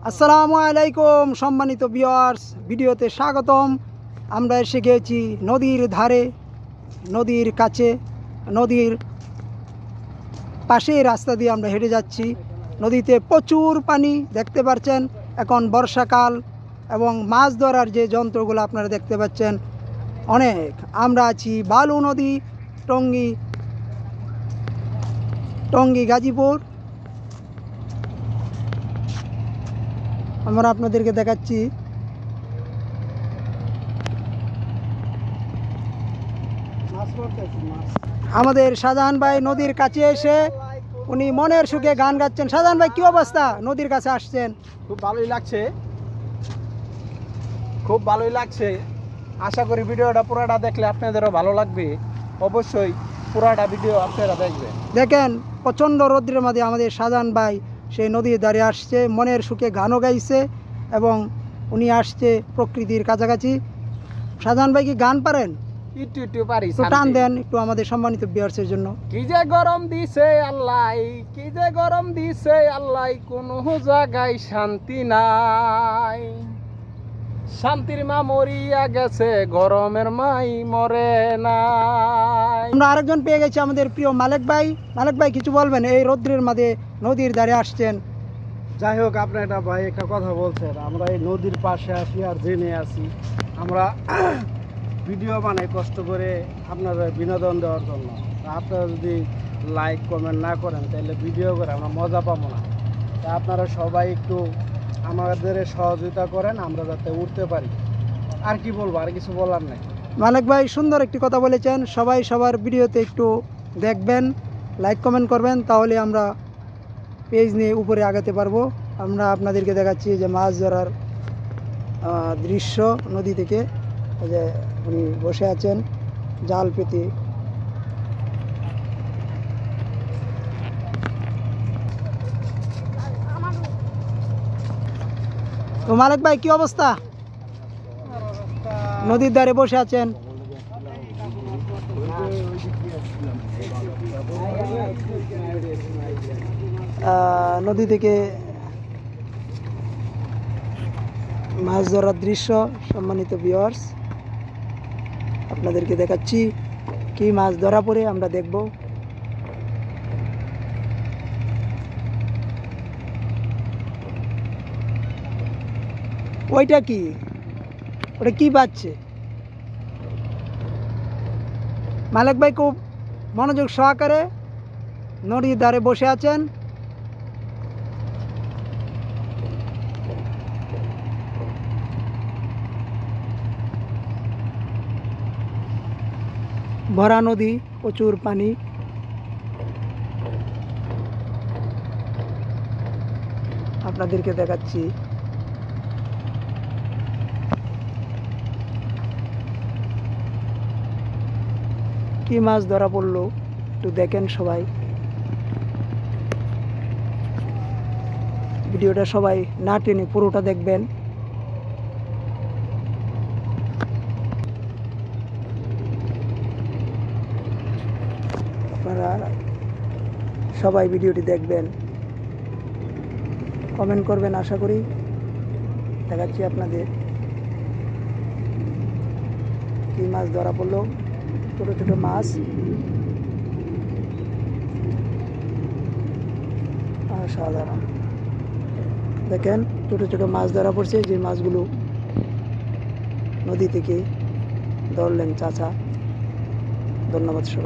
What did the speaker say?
আসসালামু আলাইকুম সম্মানিত ভিউয়ার্স, ভিডিওতে স্বাগতম। আমরা এসে গিয়েছি নদীর ধারে, নদীর কাছে, নদীর পাশে রাস্তা দিয়ে আমরা হেঁটে যাচ্ছি। নদীতে প্রচুর পানি দেখতে পাচ্ছেন। এখন বর্ষাকাল এবং মাছ ধরার যে যন্ত্রগুলো আপনারা দেখতে পাচ্ছেন অনেক। আমরা আছি বালু নদী, টঙ্গী গাজীপুর। আমরা আপনাদেরকে দেখাচ্ছি আমাদের শাহজাহান ভাই নদীর কাছে এসে উনি মনের সুখে গান গাচ্ছেন। শাহজাহান ভাই, কি অবস্থা? নদীর কাছে আসছেন, খুব ভালোই লাগছে, খুব ভালোই লাগছে। আশা করি ভিডিওটা পুরোটা দেখলে আপনাদেরও ভালো লাগবে। অবশ্যই পুরোটা ভিডিও আপনারা দেখবেন। দেখেন প্রচণ্ড রৌদ্রের মাঝে আমাদের শাহজাহান ভাই সেই নদীর ধারে আসছে, মনের সুখে গানও গাইছে এবং উনি আসছে প্রকৃতির কাছাকাছি। শাহজাহান ভাই কি গান পারেন? একটু পারি, টান দেন একটু আমাদের সম্মানিত ভিউয়ার্সের জন্য। কি যে গরম দিছে আল্লাহ, কি যে গরম দিছে আল্লাহ, কোনো জায়গায় শান্তি নাই। শান্তির মা মরিয়া গেছে, গরমের মাই মরে নাই। আমরা আরেকজন পেয়ে গেছি, আমাদের প্রিয় মালেক ভাই। মালেক ভাই, কিছু বলবেন? এই রৌদ্রের মাঝে নদীর ধারে আসছেন। যাই হোক, আপনি একটা ভাই একটা কথা বলছেন, আমরা এই নদীর পাশে আসি আর জেনে আসি। আমরা ভিডিও বানাই কষ্ট করে আপনাদের বিনোদন দেওয়ার জন্য। আপনারা যদি লাইক কমেন্ট না করেন তাহলে ভিডিও করে আমরা মজা পাবো না। তা আপনারা সবাই একটু আমাদের সহযোগিতা করেন, আমরা যাতে উঠতে পারি। আর কি বলবো, আর কিছু বলার নেই। মালেক ভাই সুন্দর একটি কথা বলেছেন। সবাই সবার ভিডিওতে একটু দেখবেন, লাইক কমেন্ট করবেন, তাহলে আমরা পেজ নিয়ে উপরে আগাতে পারবো। আমরা আপনাদেরকে দেখাচ্ছি যে মাছ ধরার দৃশ্য নদী থেকে। যে উনি বসে আছেন জাল পেতে। তো মালেক ভাই, কি অবস্থা? নদীর ধারে বসে আছেন। নদী থেকে মাছ ধরার দৃশ্য সম্মানিত ভিউয়ার্স, আপনাদেরকে দেখাচ্ছি। কি মাছ ধরা পড়ে আমরা দেখব। ওইটা কি? ওটা কি পাচ্ছে? মালেক ভাই খুব মনোযোগ সহকারে নদীর ধারে বসে আছেন। ভরা নদী, প্রচুর পানি। আপনাদেরকে দেখাচ্ছি। কি মাছ ধরা পড়লো একটু দেখেন সবাই। ভিডিওটা সবাই না টেনে পুরোটা দেখবেন। আপনারা সবাই ভিডিওটি দেখবেন, কমেন্ট করবেন আশা করি। দেখাচ্ছি আপনাদের কি মাছ ধরা পড়লো। ছোট ছোট মাছ, সাধারণ দেখেন ছোট ছোট মাছ ধরা পড়ছে। যে মাছগুলো নদী থেকে ধরলেন চাচা। ধন্যবাদ সবাই।